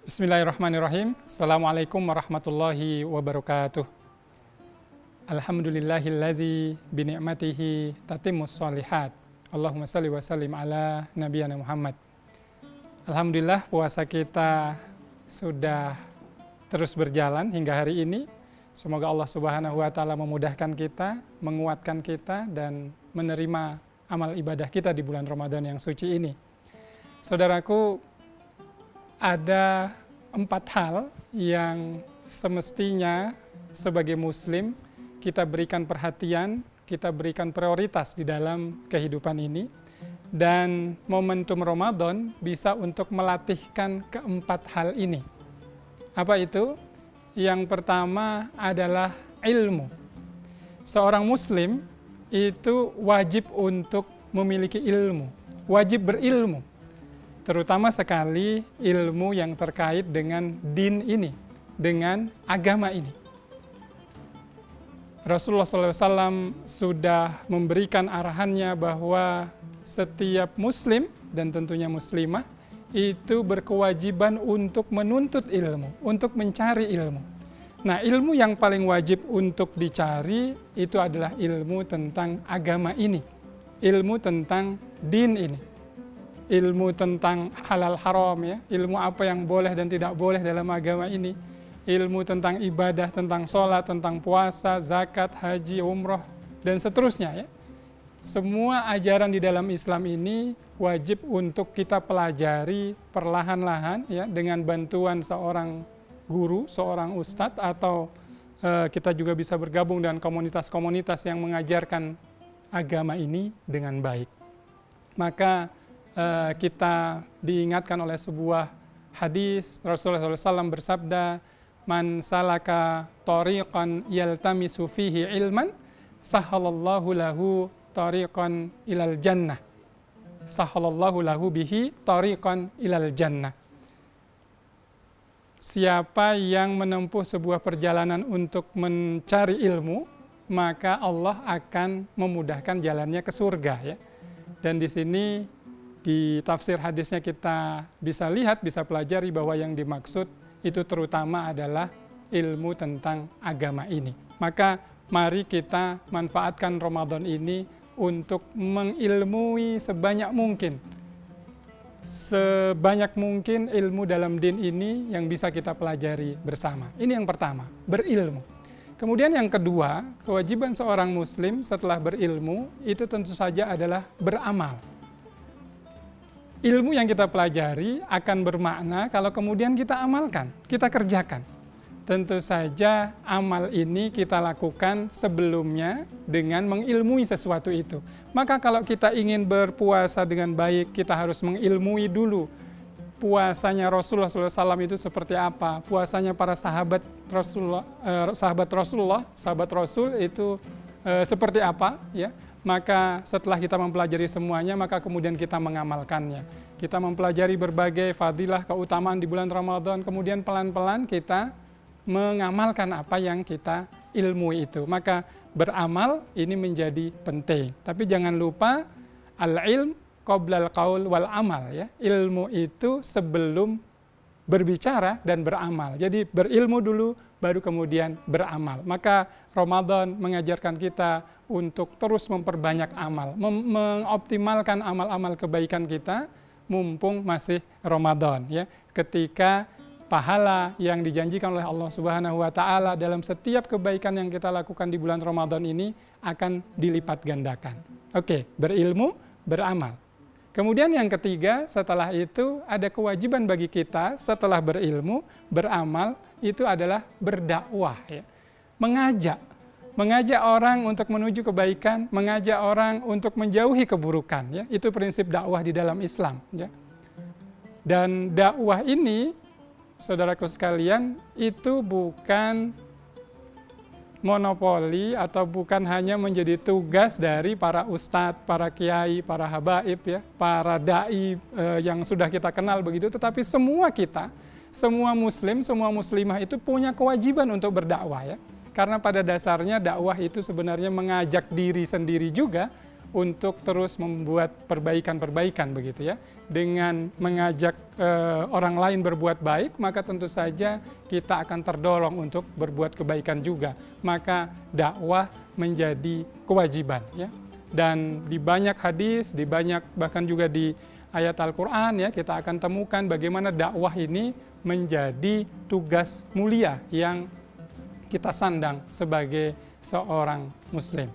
Bismillahirrahmanirrahim. Assalamualaikum warahmatullahi wabarakatuh. Alhamdulillahilladzi bini'matihi tatimmus shalihat. Allahumma salli wa sallim ala nabiyana Muhammad. Alhamdulillah puasa kita sudah terus berjalan hingga hari ini. Semoga Allah Subhanahu wa taala memudahkan kita, menguatkan kita dan menerima amal ibadah kita di bulan Ramadan yang suci ini. Saudaraku, ada 4 hal yang semestinya sebagai muslim kita berikan perhatian, kita berikan prioritas di dalam kehidupan ini. Dan momentum Ramadan bisa untuk melatihkan keempat hal ini. Apa itu? Yang pertama adalah ilmu. Seorang muslim itu wajib untuk memiliki ilmu, wajib berilmu. Terutama sekali ilmu yang terkait dengan din ini, dengan agama ini. Rasulullah SAW sudah memberikan arahannya bahwa setiap muslim dan tentunya muslimah itu berkewajiban untuk menuntut ilmu, untuk mencari ilmu. Nah, ilmu yang paling wajib untuk dicari itu adalah ilmu tentang agama ini, ilmu tentang din ini. Ilmu tentang halal haram, ya, ilmu apa yang boleh dan tidak boleh dalam agama ini, ilmu tentang ibadah, tentang sholat, tentang puasa, zakat, haji, umroh, dan seterusnya. Ya. Semua ajaran di dalam Islam ini wajib untuk kita pelajari perlahan-lahan, ya, dengan bantuan seorang guru, seorang ustadz, atau kita juga bisa bergabung dengan komunitas-komunitas yang mengajarkan agama ini dengan baik. Maka kita diingatkan oleh sebuah hadis. Rasulullah SAW bersabda, "Man salaka tariqan yaltamisu fihi ilman, sahalallahu lahu tariqan ilal jannah. Sahalallahu lahu bihi tariqan ilal jannah." Siapa yang menempuh sebuah perjalanan untuk mencari ilmu, maka Allah akan memudahkan jalannya ke surga, ya. Dan di sini di tafsir hadisnya kita bisa lihat, bisa pelajari bahwa yang dimaksud itu terutama adalah ilmu tentang agama ini. Maka mari kita manfaatkan Ramadan ini untuk mengilmui sebanyak mungkin ilmu dalam din ini yang bisa kita pelajari bersama. Ini yang pertama, berilmu. Kemudian yang kedua, kewajiban seorang muslim setelah berilmu itu tentu saja adalah beramal. Ilmu yang kita pelajari akan bermakna kalau kemudian kita amalkan, kita kerjakan. Tentu saja amal ini kita lakukan sebelumnya dengan mengilmui sesuatu itu. Maka kalau kita ingin berpuasa dengan baik, kita harus mengilmui dulu puasanya Rasulullah SAW itu seperti apa, puasanya para sahabat Rasul itu seperti apa, ya. Maka setelah kita mempelajari semuanya, maka kemudian kita mengamalkannya. Kita mempelajari berbagai fadilah, keutamaan di bulan Ramadan, kemudian pelan-pelan kita mengamalkan apa yang kita ilmui itu. Maka beramal ini menjadi penting. Tapi jangan lupa, al-ilm qoblal qaul wal amal, ya. Ilmu itu sebelum berbicara dan beramal. Jadi berilmu dulu, baru kemudian beramal. Maka Ramadan mengajarkan kita untuk terus memperbanyak amal, mengoptimalkan amal-amal kebaikan kita mumpung masih Ramadan, ya. Ketika pahala yang dijanjikan oleh Allah Subhanahu wa taala dalam setiap kebaikan yang kita lakukan di bulan Ramadan ini akan dilipat gandakan. Oke, berilmu, beramal. Kemudian yang ketiga, setelah itu ada kewajiban bagi kita setelah berilmu, beramal, itu adalah berdakwah, ya. Mengajak orang untuk menuju kebaikan, mengajak orang untuk menjauhi keburukan, ya. Itu prinsip dakwah di dalam Islam, ya. Dan dakwah ini, saudaraku sekalian, itu bukan monopoli atau bukan hanya menjadi tugas dari para ustadz, para kiai, para habaib, ya, para dai yang sudah kita kenal begitu, tetapi semua kita semua muslim, semua muslimah itu punya kewajiban untuk berdakwah ya. Karena pada dasarnya dakwah itu sebenarnya mengajak diri sendiri juga untuk terus membuat perbaikan-perbaikan begitu ya. Dengan mengajak orang lain berbuat baik, maka tentu saja kita akan terdorong untuk berbuat kebaikan juga. Maka dakwah menjadi kewajiban ya. Dan di banyak hadis, di banyak bahkan juga di ayat Al-Quran ya, kita akan temukan bagaimana dakwah ini menjadi tugas mulia yang kita sandang sebagai seorang muslim.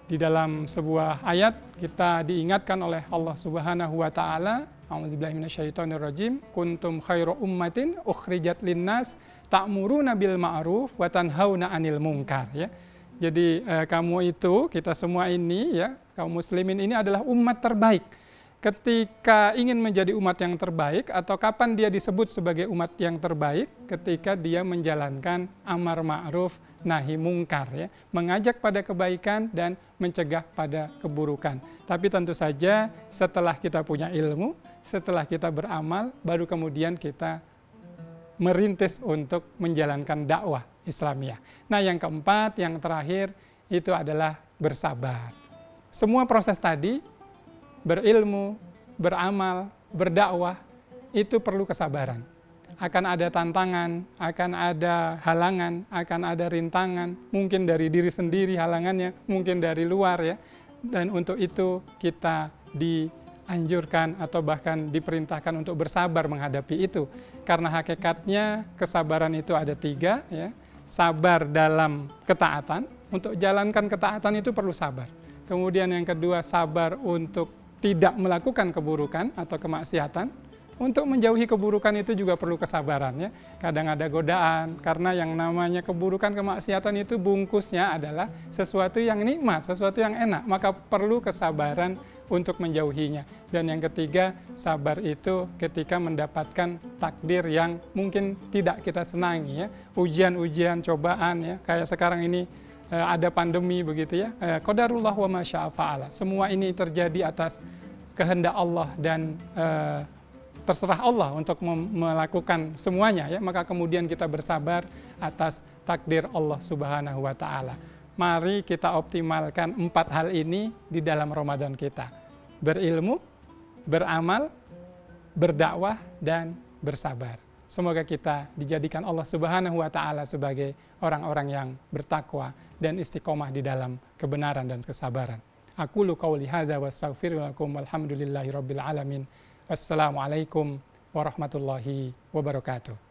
Di dalam sebuah ayat kita diingatkan oleh Allah Subhanahu wa taala, a'udzubillahi minasyaitonirrajim, kuntum khairu ummatin ukhrijat linnas ta'muruna bil ma'ruf wa tanhauna 'anil munkar ya. Jadi kamu itu, kita semua ini ya, kaum muslimin ini adalah umat terbaik. Ketika ingin menjadi umat yang terbaik, atau kapan dia disebut sebagai umat yang terbaik? Ketika dia menjalankan amar ma'ruf nahi mungkar ya, mengajak pada kebaikan dan mencegah pada keburukan. Tapi tentu saja setelah kita punya ilmu, setelah kita beramal, baru kemudian kita merintis untuk menjalankan dakwah Islamiyah. Nah, yang keempat, yang terakhir itu adalah bersabar. Semua proses tadi, berilmu, beramal, berdakwah, itu perlu kesabaran. Akan ada tantangan, akan ada halangan, akan ada rintangan, mungkin dari diri sendiri halangannya, mungkin dari luar ya. Dan untuk itu kita dianjurkan atau bahkan diperintahkan untuk bersabar menghadapi itu. Karena hakikatnya kesabaran itu ada 3 ya. Sabar dalam ketaatan, untuk jalankan ketaatan itu perlu sabar. Kemudian yang kedua, sabar untuk tidak melakukan keburukan atau kemaksiatan. Untuk menjauhi keburukan itu juga perlu kesabaran ya. Kadang ada godaan, karena yang namanya keburukan, kemaksiatan itu bungkusnya adalah sesuatu yang nikmat, sesuatu yang enak. Maka perlu kesabaran untuk menjauhinya. Dan yang ketiga, sabar itu ketika mendapatkan takdir yang mungkin tidak kita senangi ya. Ujian-ujian, cobaan ya. Kayak sekarang ini ada pandemi begitu ya. Qadarullah wa ma syaa fa'ala. Semua ini terjadi atas kehendak Allah dan terserah Allah untuk melakukan semuanya ya. Maka kemudian kita bersabar atas takdir Allah Subhanahu wa taala. Mari kita optimalkan 4 hal ini di dalam Ramadan kita. Berilmu, beramal, berdakwah, dan bersabar. Semoga kita dijadikan Allah Subhanahu wa taala sebagai orang-orang yang bertakwa dan istiqomah di dalam kebenaran dan kesabaran. Aqulu qauli hadza wa astaghfiru lakum walhamdulillahi rabbil alamin. Wassalamualaikum warahmatullahi wabarakatuh.